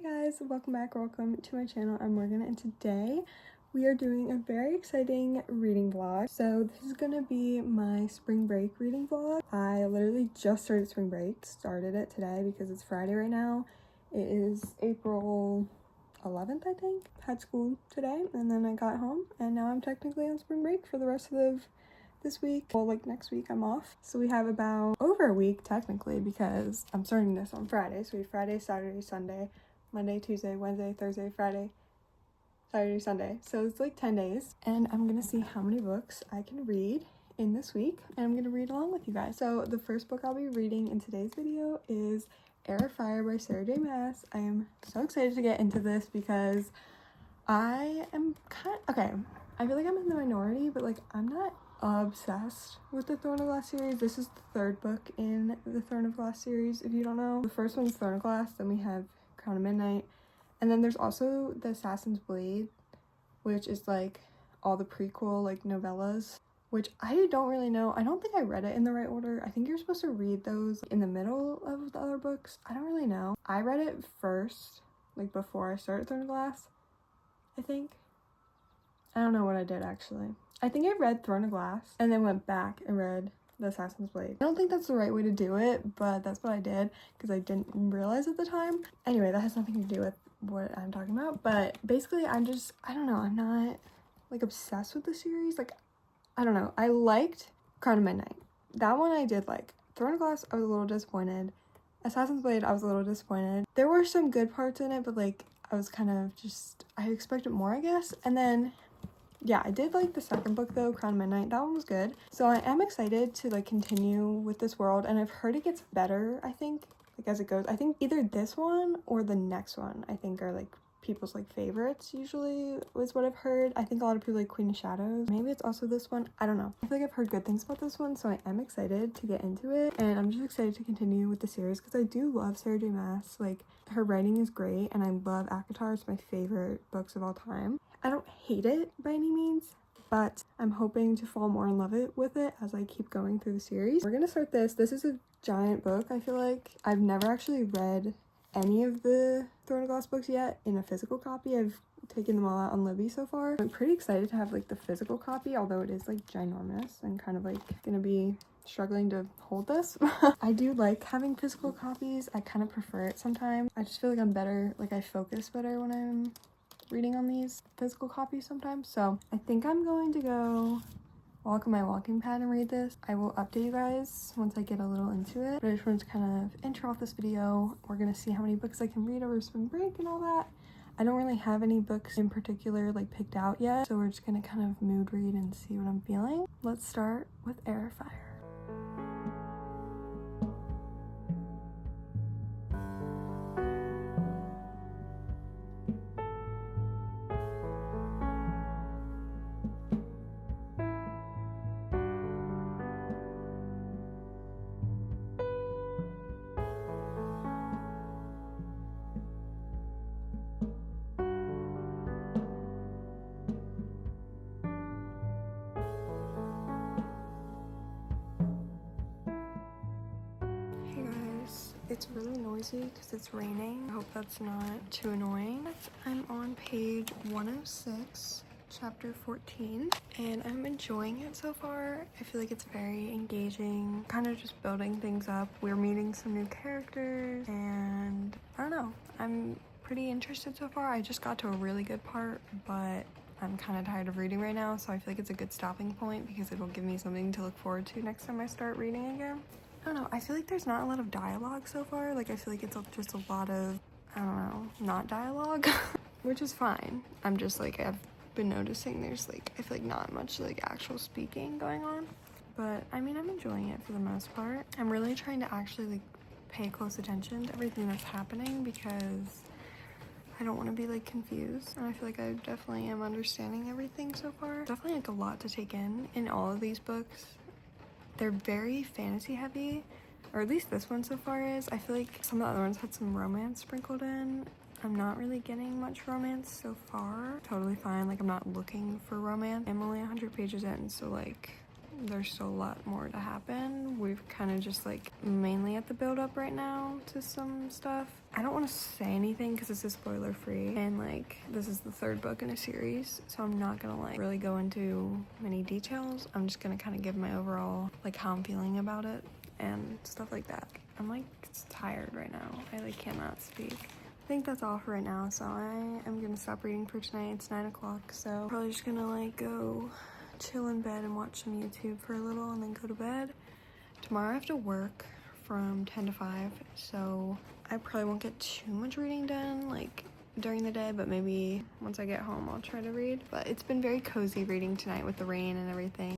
Guys, welcome back, welcome to my channel. I'm Morgan, and today we are doing a very exciting reading vlog. So this is gonna be my spring break reading vlog. I literally just started spring break, started it today because it's Friday right now. It is April 11th, I think. Had school today and then I got home and now I'm technically on spring break for the rest of this week. Well, like next week I'm off. So we have about over a week technically because I'm starting this on Friday. So we have Friday, Saturday, Sunday, Monday, Tuesday, Wednesday, Thursday, Friday, Saturday, Sunday. So it's like 10 days and I'm gonna see how many books I can read in this week and I'm gonna read along with you guys. So the first book I'll be reading in today's video is Heir of Fire by Sarah J. Maas. I am so excited to get into this because I am okay, I feel like I'm in the minority, but like I'm not obsessed with the Throne of Glass series. This is the third book in the Throne of Glass series, if you don't know. The first one's Throne of Glass, then we have Crown of Midnight, and then there's also the Assassin's Blade, which is like all the prequel like novellas, which I don't really know. I don't think I read it in the right order. I think you're supposed to read those in the middle of the other books. I don't really know. I read it first, like before I started Throne of Glass, I think. I don't know what I did actually. I think I read Throne of Glass and then went back and read the Assassin's Blade. I don't think that's the right way to do it, but that's what I did because I didn't realize at the time. Anyway, that has nothing to do with what I'm talking about, but basically I don't know, I'm not like obsessed with the series. Like, I don't know. I liked Crown of Midnight. That one I did like. Throne of Glass, I was a little disappointed. Assassin's Blade, I was a little disappointed. There were some good parts in it, but like I was kind of just, I expected more, I guess. And then yeah, I did like the second book though, Crown of Midnight. That one was good. So I am excited to like continue with this world, and I've heard it gets better, I think, like as it goes. I think either this one or the next one, I think, are like people's like favorites usually, is what I've heard. I think a lot of people like Queen of Shadows. Maybe it's also this one. I don't know. I feel like I've heard good things about this one, so I am excited to get into it, and I'm just excited to continue with the series because I do love Sarah J. Maas. Like, her writing is great, and I love ACOTAR. It's my favorite books of all time. I don't hate it by any means, but I'm hoping to fall more in love with it as I keep going through the series. We're gonna start this. This is a giant book, I feel like. I've never actually read any of the Throne of Glass books yet in a physical copy. I've taken them all out on Libby so far. I'm pretty excited to have like the physical copy, although it is like ginormous and kind of like gonna be struggling to hold this. I do like having physical copies. I kind of prefer it sometimes. I just feel like I'm better, like I focus better when I'm reading on these physical copies sometimes. So I think I'm going to go walk on my walking pad and read this. I will update you guys once I get a little into it, but I just wanted to kind of intro off this video. We're gonna see how many books I can read over spring break and all that. I don't really have any books in particular like picked out yet, so we're just gonna kind of mood read and see what I'm feeling. Let's start with Heir of Fire. It's really noisy because it's raining. I hope that's not too annoying. I'm on page 106, chapter 14, and I'm enjoying it so far. I feel like it's very engaging, kind of just building things up. We're meeting some new characters, and I don't know. I'm pretty interested so far. I just got to a really good part, but I'm kind of tired of reading right now, so I feel like it's a good stopping point because it'll give me something to look forward to next time I start reading again. I don't know, I feel like there's not a lot of dialogue so far. Like, I feel like it's just a lot of, I don't know, not dialogue, which is fine. I'm just like, I've been noticing there's like, I feel like not much like actual speaking going on. But I mean, I'm enjoying it for the most part. I'm really trying to actually like pay close attention to everything that's happening because I don't want to be like confused. And I feel like I definitely am understanding everything so far. Definitely like a lot to take in all of these books. They're very fantasy heavy, or at least this one so far is. I feel like some of the other ones had some romance sprinkled in. I'm not really getting much romance so far. Totally fine, like I'm not looking for romance. I'm only 100 pages in, so like there's still a lot more to happen. We've kind of just like mainly at the build up right now to some stuff. I don't want to say anything because this is spoiler free, and like this is the third book in a series, so I'm not gonna like really go into many details. I'm just gonna kind of give my overall like how I'm feeling about it and stuff like that. I'm like tired right now. I like cannot speak. I think that's all for right now, so I am gonna stop reading for tonight. It's 9 o'clock, so probably just gonna like go chill in bed and watch some YouTube for a little and then go to bed. Tomorrow I have to work from 10 to 5, so I probably won't get too much reading done like during the day, but maybe once I get home I'll try to read. But it's been very cozy reading tonight with the rain and everything.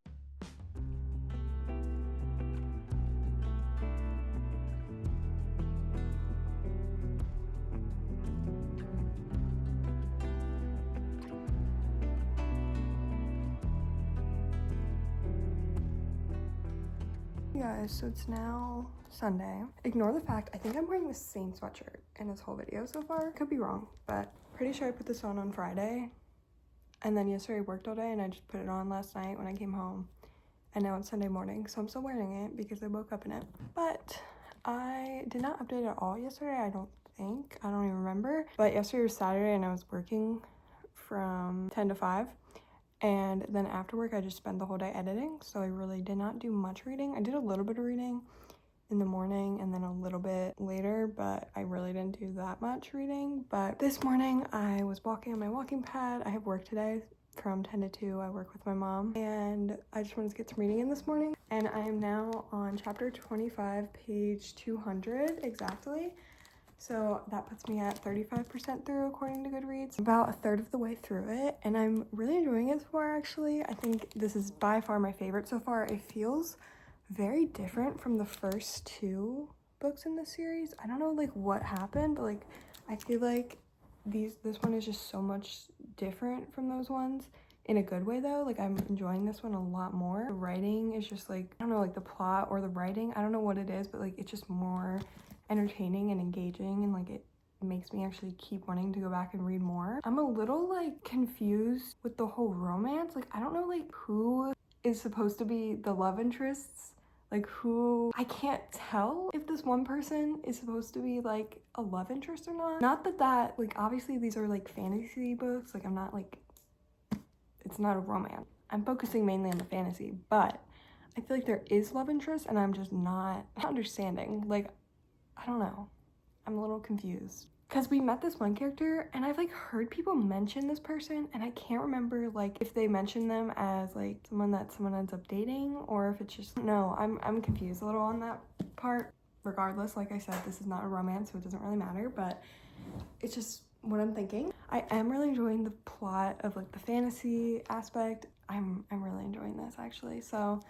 Guys, so it's now Sunday. Ignore the fact I think I'm wearing the same sweatshirt in this whole video so far. Could be wrong, but pretty sure I put this on Friday, and then yesterday I worked all day and I just put it on last night when I came home, and now it's Sunday morning, so I'm still wearing it because I woke up in it. But I did not update at all yesterday. I don't even remember, but yesterday was Saturday and I was working from 10 to 5. And then after work, I just spent the whole day editing, so I really did not do much reading. I did a little bit of reading in the morning and then a little bit later, but I really didn't do that much reading. But this morning, I was walking on my walking pad. I have work today from 10 to 2. I work with my mom, and I just wanted to get some reading in this morning. And I am now on chapter 25, page 200 exactly. So that puts me at 35% through according to Goodreads. About a third of the way through it, and I'm really enjoying it so far actually. I think this is by far my favorite so far. It feels very different from the first 2 books in the series. I don't know like what happened, but like I feel like this one is just so much different from those ones. In a good way though, like I'm enjoying this one a lot more. The writing is just like, I don't know, like the plot or the writing, I don't know what it is, but like it's just more entertaining and engaging, and like it makes me actually keep wanting to go back and read more. I'm a little like confused with the whole romance. Like I don't know like who is supposed to be the love interests, like who, I can't tell if this one person is supposed to be like a love interest or not. Not that like obviously these are like fantasy books, like I'm not like, it's not a romance. I'm focusing mainly on the fantasy, but I feel like there is love interest and I'm just not understanding. Like I don't know. I'm a little confused. Because we met this one character and I've like heard people mention this person and I can't remember like if they mention them as like someone that someone ends up dating or if it's just, no, I'm confused a little on that part. Regardless, like I said, this is not a romance, so it doesn't really matter, but it's just what I'm thinking. I am really enjoying the plot of like the fantasy aspect. I'm really enjoying this actually, so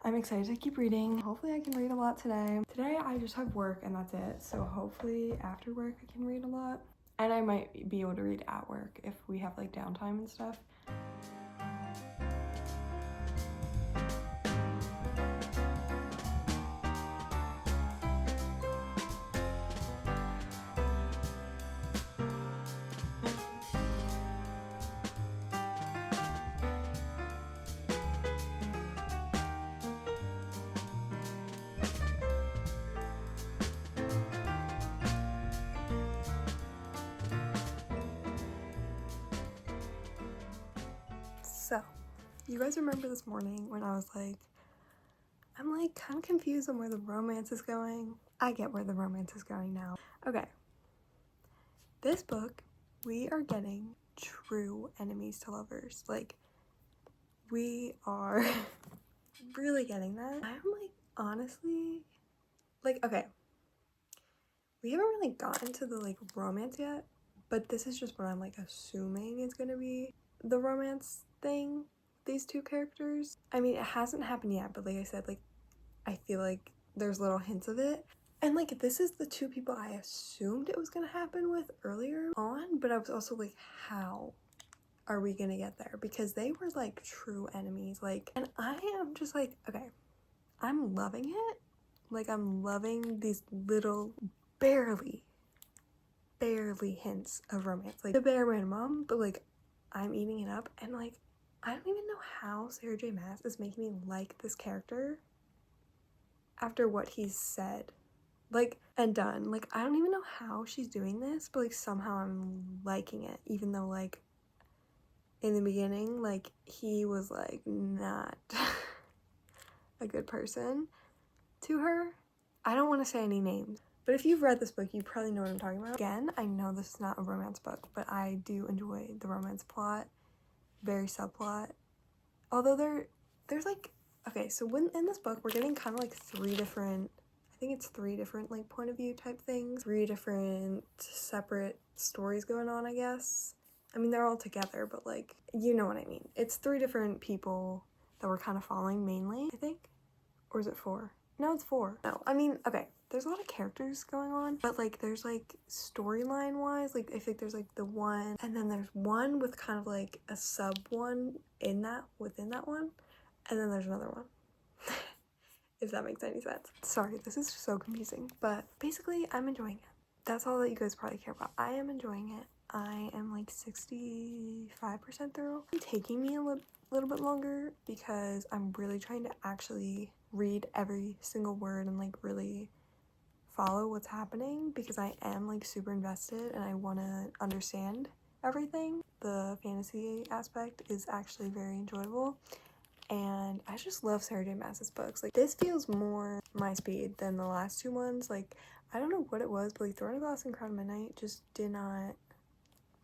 I'm excited to keep reading. Hopefully I can read a lot today. Today I just have work and that's it. So hopefully after work I can read a lot. And I might be able to read at work if we have like downtime and stuff. So, you guys remember this morning when I was like, I'm like kind of confused on where the romance is going? I get where the romance is going now. Okay. This book, we are getting true enemies to lovers. Like, we are really getting that. I'm like, honestly, like, okay. We haven't really gotten to the like romance yet, but this is just what I'm like assuming is gonna be the romance thing, these 2 characters. I mean, it hasn't happened yet, but like I said, like I feel like there's little hints of it. And like this is the 2 people I assumed it was gonna happen with earlier on, but I was also like, how are we gonna get there? Because they were like true enemies, like, and I am just like, okay, I'm loving it. Like I'm loving these little barely hints of romance, like the bare minimum, but like I'm eating it up, and like I don't even know how Sarah J Maas is making me like this character after what he's said, like, and done. Like, I don't even know how she's doing this, but like somehow I'm liking it, even though like in the beginning, like, he was like not a good person to her. I don't want to say any names, but if you've read this book, you probably know what I'm talking about. Again, I know this is not a romance book, but I do enjoy the romance plot, very subplot. Although there's like, okay, so when in this book, we're getting kind of like three different like point of view type things, three different separate stories going on, I guess. I mean, they're all together, but like, you know what I mean. It's three different people that we're kind of following mainly, I think. Or is it four? No, it's four. No, I mean, okay, there's a lot of characters going on, but like there's like storyline wise, like I think there's like the one, and then there's one with kind of like a sub one within that one, and then there's another one. If that makes any sense. Sorry, this is so confusing, but basically I'm enjoying it. That's all that you guys probably care about. I am enjoying it. I am like 65% through. It's taking me a little bit longer because I'm really trying to actually read every single word and like really follow what's happening, because I am like super invested and I want to understand everything. The fantasy aspect is actually very enjoyable, and I just love Sarah J Maas's books. Like, this feels more my speed than the last two ones. Like, I don't know what it was, but like Throne of Glass and Crown of Midnight just did not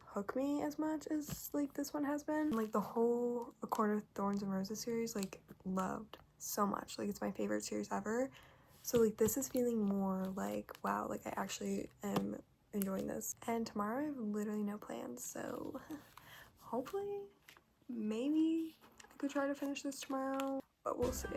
hook me as much as like this one has been. Like, the whole A Court of Thorns and Roses series, like, loved so much. Like, it's my favorite series ever. So like this is feeling more like, wow, like I actually am enjoying this. And tomorrow I have literally no plans, so hopefully, maybe I could try to finish this tomorrow, but we'll see.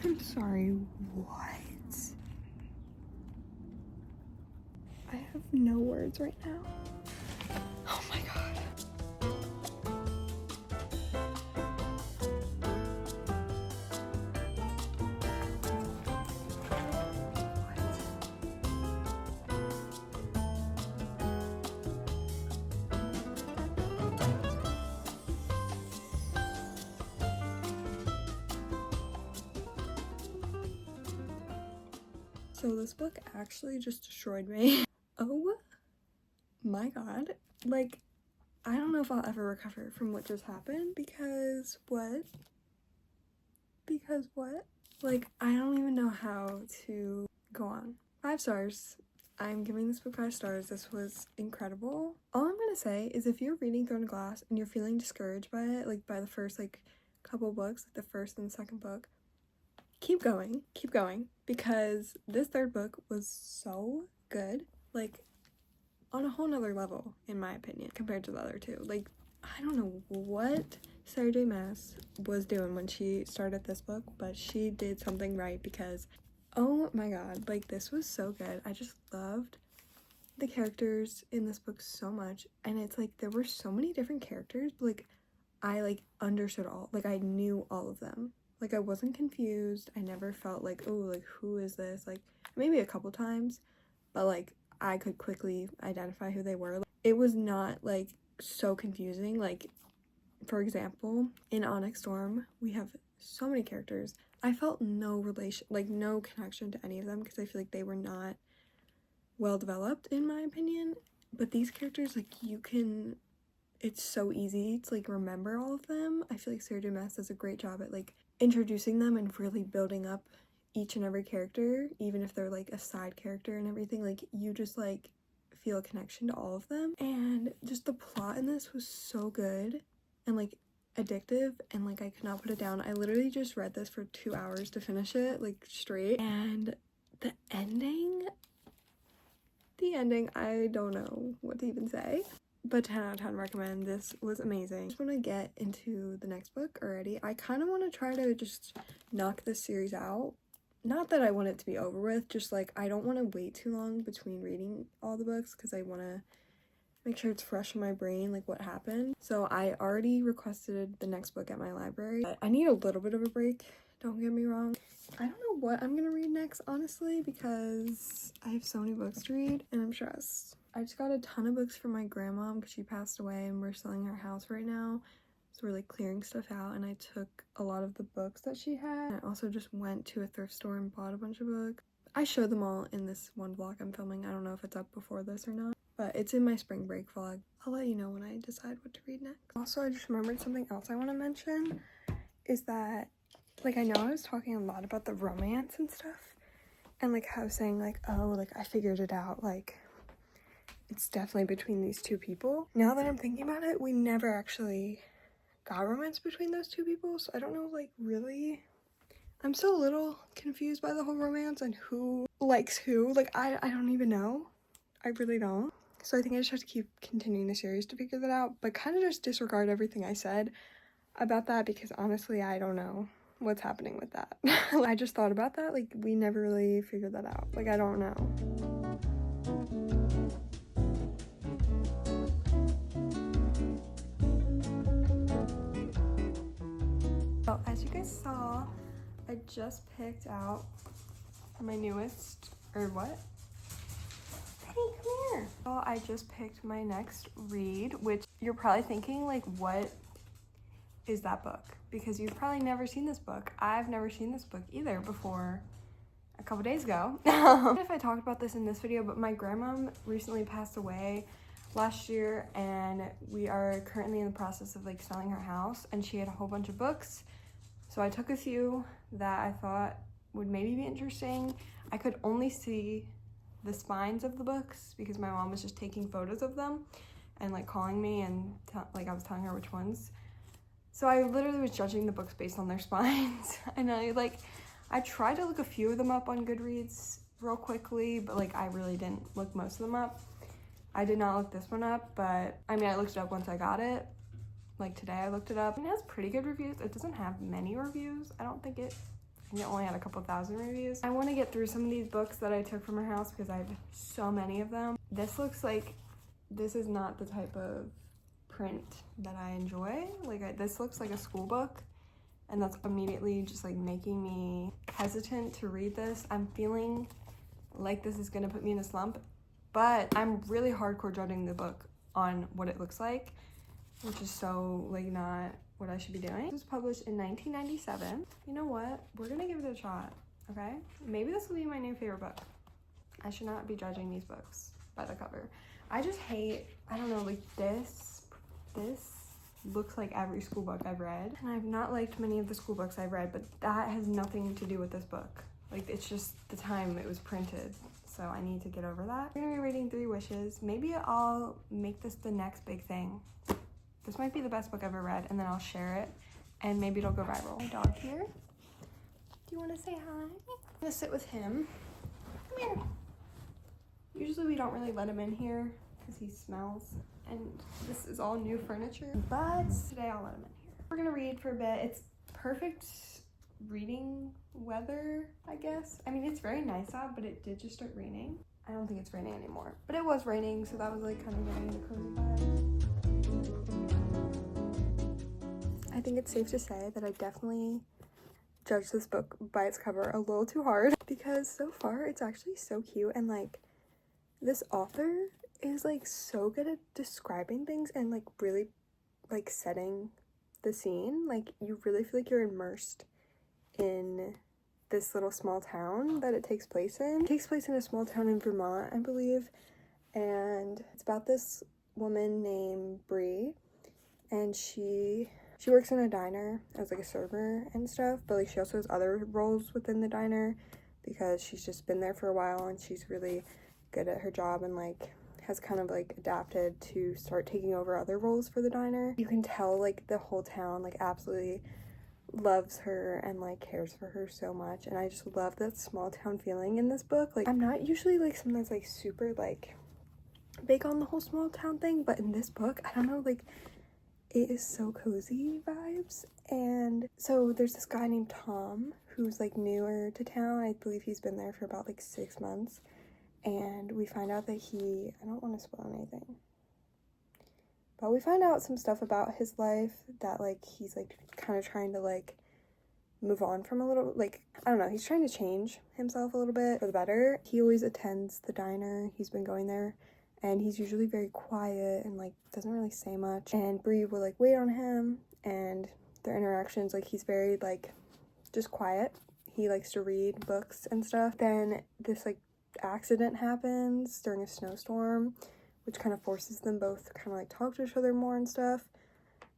I'm sorry, what? I have no words right now. Oh my god. So this book actually just destroyed me. Oh my god. Like, I don't know if I'll ever recover from what just happened, because what? Like, I don't even know how to go on. 5 stars. I'm giving this book 5 stars. This was incredible. All I'm gonna say is, if you're reading Throne of Glass and you're feeling discouraged by it, like by the first like couple books, like the first and the second book, keep going, because this third book was so good, like on a whole nother level in my opinion compared to the other two. Like, I don't know what Sarah J Maas was doing when she started this book, but she did something right, because oh my god, like this was so good. I just loved the characters in this book so much, and it's like there were so many different characters, but like I like understood all, like I knew all of them. Like, I wasn't confused. I never felt like, oh, like who is this? Like, maybe a couple times, but like I could quickly identify who they were. Like, it was not like so confusing. Like, for example, in Onyx Storm, we have so many characters. I felt no relation, like no connection to any of them, because I feel like they were not well developed in my opinion. But these characters, like, it's so easy to like remember all of them. I feel like Sarah J Maas does a great job at like introducing them and really building up each and every character, even if they're like a side character and everything. Like, you just like feel a connection to all of them, and just the plot in this was so good and like addictive, and like I could not put it down. I literally just read this for 2 hours to finish it, like straight. And the ending, I don't know what to even say. but 10 out of 10 recommend. This was amazing. I just want to get into the next book already. I kind of want to try to just knock this series out. Not that I want it to be over with, just like I don't want to wait too long between reading all the books because I want to make sure it's fresh in my brain, like what happened. So I already requested the next book at my library. I need a little bit of a break, don't get me wrong. I don't know what I'm gonna read next, honestly, because I have so many books to read and I'm stressed. I just got a ton of books from my grandma because she passed away and we're selling her house right now. So we're like clearing stuff out, and I took a lot of the books that she had. And I also just went to a thrift store and bought a bunch of books. I showed them all in this one vlog I'm filming. I don't know if it's up before this or not, but it's in my spring break vlog. I'll let you know when I decide what to read next. Also, I just remembered something else I want to mention is that, like, I know I was talking a lot about the romance and stuff, and like I was saying like, oh, like I figured it out, like it's definitely between these two people. Now that I'm thinking about it, we never actually got romance between those two people, so I don't know, like, really. I'm still a little confused by the whole romance and who likes who. Like, I don't even know. I really don't. So I think I just have to keep continuing the series to figure that out, but kind of just disregard everything I said about that because honestly, I don't know what's happening with that. I just thought about that. Like, we never really figured that out. Like, I don't know. So as you guys saw, I just picked out my newest, or what? Hey, come here. So I just picked my next read, which you're probably thinking, like, what is that book? Because you've probably never seen this book. I've never seen this book either before a couple days ago. I don't know if I talked about this in this video, but my grandma recently passed away last year, and we are currently in the process of like selling her house, and she had a whole bunch of books. So I took a few that I thought would maybe be interesting. I could only see the spines of the books because my mom was just taking photos of them and like calling me and like I was telling her which ones. So I literally was judging the books based on their spines. And I tried to look a few of them up on Goodreads real quickly, but like I really didn't look most of them up. I did not look this one up, but I mean, I looked it up once I got it. Like today I looked it up, and it has pretty good reviews. It doesn't have many reviews. I think it only had a couple thousand reviews. I want to get through some of these books that I took from her house because I have so many of them. This looks like this is not the type of print that I enjoy. Like this looks like a school book, and that's immediately just like making me hesitant to read this. I'm feeling like this is gonna put me in a slump, but I'm really hardcore judging the book on what it looks like, which is so like not what I should be doing. It was published in 1997. You know what? We're gonna give it a shot, okay? Maybe this will be my new favorite book. I should not be judging these books by the cover. I just hate, I don't know, like this looks like every school book I've read. And I've not liked many of the school books I've read, but that has nothing to do with this book. Like it's just the time it was printed. So I need to get over that. We're gonna be reading 3 Wishes. Maybe I'll make this the next big thing. This might be the best book I've ever read, and then I'll share it, and maybe it'll go viral. My dog here. Do you want to say hi? I'm gonna sit with him. Come here. Usually we don't really let him in here because he smells, and this is all new furniture, but today I'll let him in here. We're gonna read for a bit. It's perfect reading weather, I guess. I mean, it's very nice out, but it did just start raining. I don't think it's raining anymore, but it was raining, so that was like kind of getting the cozy vibes. I think it's safe to say that I definitely judged this book by its cover a little too hard because so far it's actually so cute, and like this author is like so good at describing things and like really like setting the scene. Like you really feel like you're immersed in this little small town that it takes place in. It takes place in a small town in Vermont, I believe, and it's about this woman named Bree, and she works in a diner as like a server and stuff, but like she also has other roles within the diner because she's just been there for a while and she's really good at her job and like has kind of like adapted to start taking over other roles for the diner. You can tell like the whole town like absolutely loves her and like cares for her so much, and I just love that small town feeling in this book. Like I'm not usually like someone that's like super like big on the whole small town thing, but in this book, I don't know, like, it is so cozy vibes. And so there's this guy named Tom who's like newer to town. I believe he's been there for about like 6 months, and we find out that I don't want to spoil anything, but we find out some stuff about his life that like he's like kind of trying to like move on from a little, like, I don't know, he's trying to change himself a little bit for the better. He always attends the diner. He's been going there, and he's usually very quiet and like doesn't really say much, and Bree will like wait on him, and their interactions, like, he's very like just quiet. He likes to read books and stuff. Then this like accident happens during a snowstorm, which kind of forces them both to kind of like talk to each other more and stuff.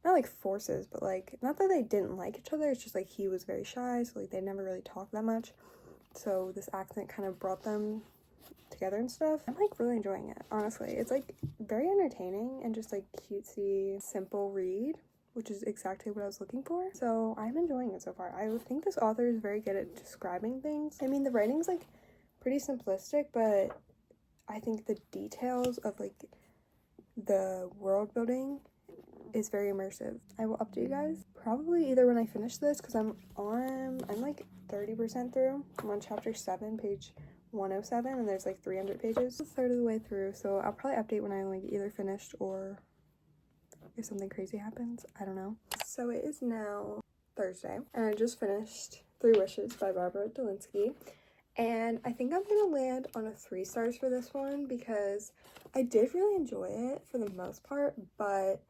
Not like forces, but like, not that they didn't like each other, it's just like he was very shy, so like they never really talked that much. So this accident kind of brought them together and stuff. I'm like really enjoying it, honestly. It's like very entertaining and just like cutesy, simple read, which is exactly what I was looking for. So I'm enjoying it so far. I think this author is very good at describing things. I mean, the writing's like pretty simplistic, but I think the details of like the world building is very immersive. I will update you guys probably either when I finish this, because I'm like 30% through. I'm on chapter 7, page 107, and there's like 300 pages. A third of the way through, so I'll probably update when I like either finished or if something crazy happens. I don't know. So it is now Thursday, and I just finished 3 Wishes by Barbara Delinsky, and I think I'm gonna land on a 3 stars for this one because I did really enjoy it for the most part, but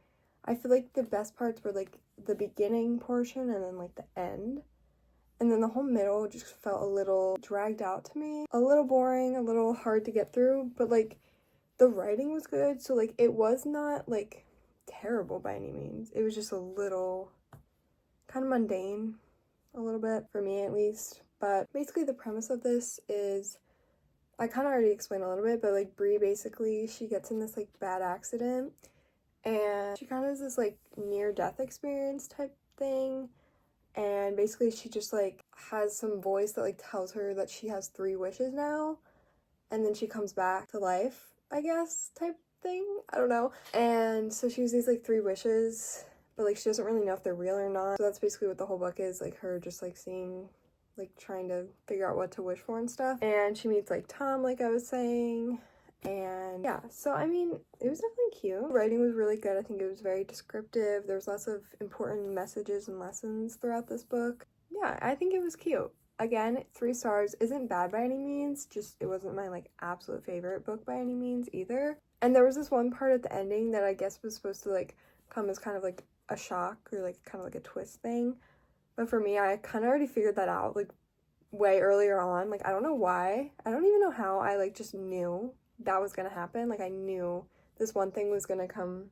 I feel like the best parts were like the beginning portion and then like the end. And then the whole middle just felt a little dragged out to me. A little boring, a little hard to get through, but like the writing was good. So like it was not like terrible by any means. It was just a little kind of mundane, a little bit, for me at least. But basically the premise of this is, I kind of already explained a little bit, but like Bree basically, she gets in this like bad accident, and she kind of has this like near-death experience type thing, and basically she just like has some voice that like tells her that she has 3 wishes now, and then she comes back to life, I guess, type thing. I don't know. And so she has these like 3 wishes, but like she doesn't really know if they're real or not. So that's basically what the whole book is, like her just like seeing, like trying to figure out what to wish for and stuff. And she meets like Tom, like I was saying. And yeah, so I mean, it was definitely cute. The writing was really good. I think it was very descriptive. There was lots of important messages and lessons throughout this book. Yeah, I think it was cute. Again, 3 stars isn't bad by any means, just it wasn't my like absolute favorite book by any means either. And there was this one part at the ending that I guess was supposed to like come as kind of like a shock or like kind of like a twist thing. But for me, I kind of already figured that out like way earlier on. Like, I don't know why. I don't even know how. I like just knew that was gonna happen. Like, I knew this one thing was gonna come,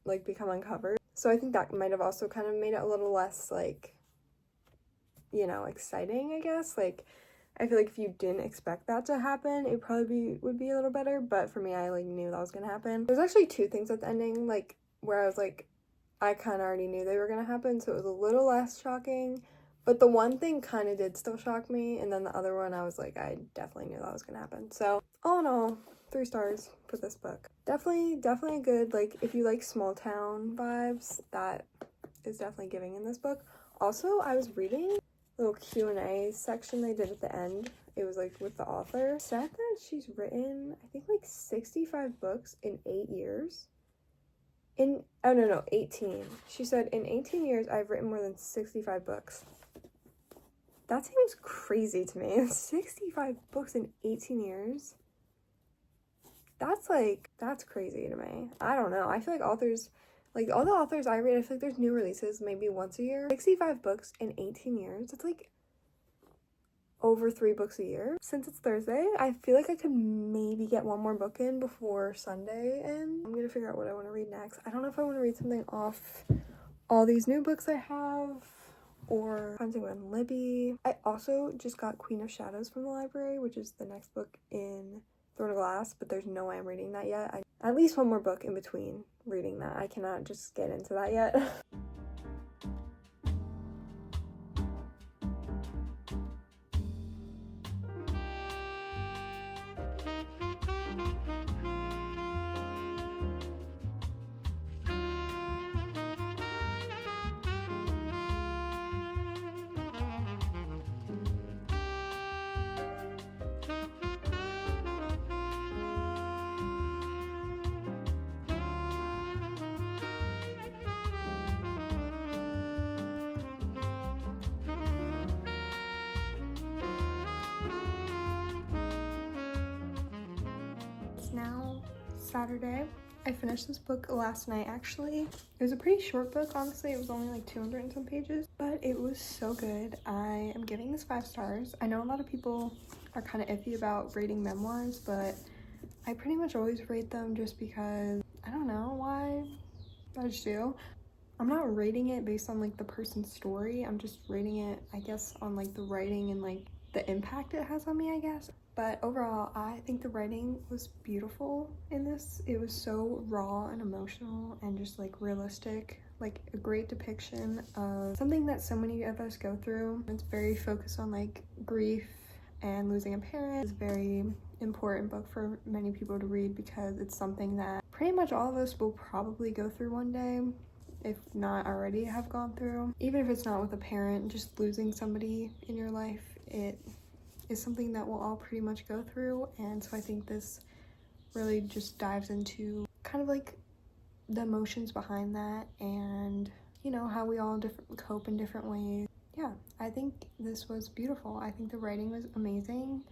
like, become uncovered. So I think that might have also kind of made it a little less, like, you know, exciting, I guess. Like, I feel like if you didn't expect that to happen, it probably would be a little better. But for me, I, like, knew that was gonna happen. There's actually 2 things at the ending, like, where I was like, I kind of already knew they were gonna happen, so it was a little less shocking. But the one thing kind of did still shock me, and then the other one, I was like, I definitely knew that was gonna happen. So, all in all, 3 stars for this book. Definitely a good, like, if you like small town vibes, that is definitely giving in this book. Also, I was reading a little Q&A section they did at the end. It was, like, with the author. It said that she's written, I think, like, 65 books in 8 years. 18. She said, in 18 years, I've written more than 65 books. That seems crazy to me. 65 books in 18 years? That's crazy to me. I don't know. I feel like authors, like all the authors I read, I feel like there's new releases maybe once a year. 65 books in 18 years? It's like over 3 books a year. Since it's Thursday, I feel like I could maybe get 1 more book in before Sunday, and I'm gonna figure out what I want to read next. I don't know if I want to read something off all these new books I have, or find something with Libby. I also just got Queen of Shadows from the library, which is the next book in Throne of Glass, but there's no way I'm reading that yet. At least 1 more book in between reading that. I cannot just get into that yet. It's now Saturday. I finished this book last night actually. It was a pretty short book, honestly. It was only like 200 and some pages, but it was so good. I am giving this 5 stars. I know a lot of people are kind of iffy about rating memoirs, but I pretty much always rate them just because I don't know why, I just do. I'm not rating it based on like the person's story. I'm just rating it, I guess, on like the writing and like the impact it has on me, I guess. But overall, I think the writing was beautiful in this. It was so raw and emotional and just like realistic, like a great depiction of something that so many of us go through. It's very focused on like grief and losing a parent. It's a very important book for many people to read because it's something that pretty much all of us will probably go through one day, if not already have gone through. Even if it's not with a parent, just losing somebody in your life, it is something that we'll all pretty much go through. And so I think this really just dives into kind of like the emotions behind that and, you know, how we all cope in different ways. Yeah, I think this was beautiful. I think the writing was amazing.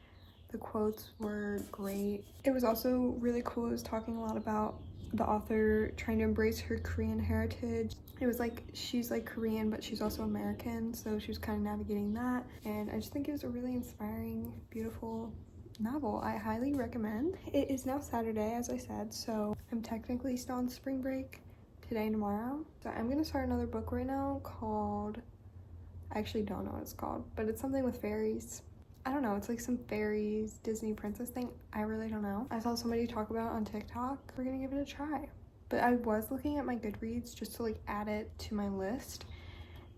The quotes were great. It was also really cool. It was talking a lot about the author trying to embrace her Korean heritage. It was like she's like Korean, but she's also American, so she was kind of navigating that. And I just think it was a really inspiring, beautiful novel. I highly recommend. It is now Saturday, as I said, so I'm technically still on spring break today and tomorrow. So I'm gonna start another book right now called, I actually don't know what it's called, but it's something with fairies. I don't know, it's like some fairies Disney princess thing. I really don't know. I saw somebody talk about it on TikTok. We're gonna give it a try. But I was looking at my Goodreads just to like add it to my list,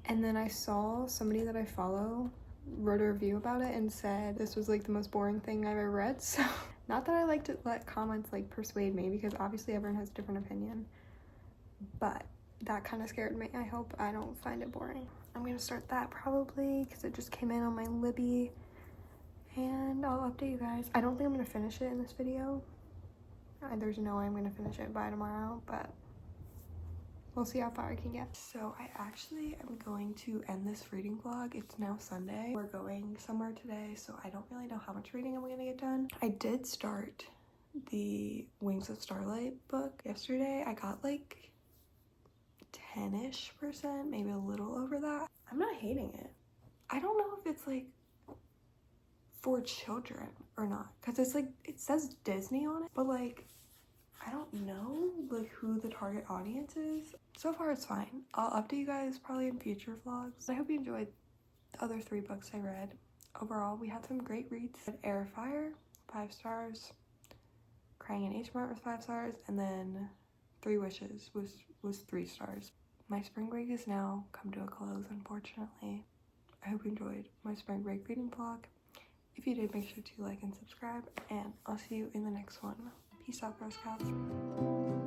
and then I saw somebody that I follow wrote a review about it and said this was like the most boring thing I've ever read. So not that I like to let comments like persuade me, because obviously everyone has a different opinion, but that kind of scared me. I hope I don't find it boring. I'm gonna start that probably because it just came in on my Libby, and I'll update you guys. I don't think I'm gonna finish it in this video. There's no way I'm gonna finish it by tomorrow, but we'll see how far I can get. So I actually am going to end this reading vlog. It's now Sunday. We're going somewhere today, so I don't really know how much reading I'm gonna get done. I did start the Wings of Starlight book yesterday. I got like 10-ish%, maybe a little over that. I'm not hating it. I don't know if it's like for children or not, because it's like, it says Disney on it, but like I don't know like who the target audience is. So far it's fine. I'll update you guys probably in future vlogs. I hope you enjoyed the other 3 books I read. Overall, we had some great reads. Heir of Fire, 5 stars. Crying in H Mart was 5 stars, and then 3 Wishes was 3 stars. My spring break is now come to a close, unfortunately. I hope you enjoyed my spring break reading vlog. If you did, make sure to like and subscribe, and I'll see you in the next one. Peace out, Girl Scouts.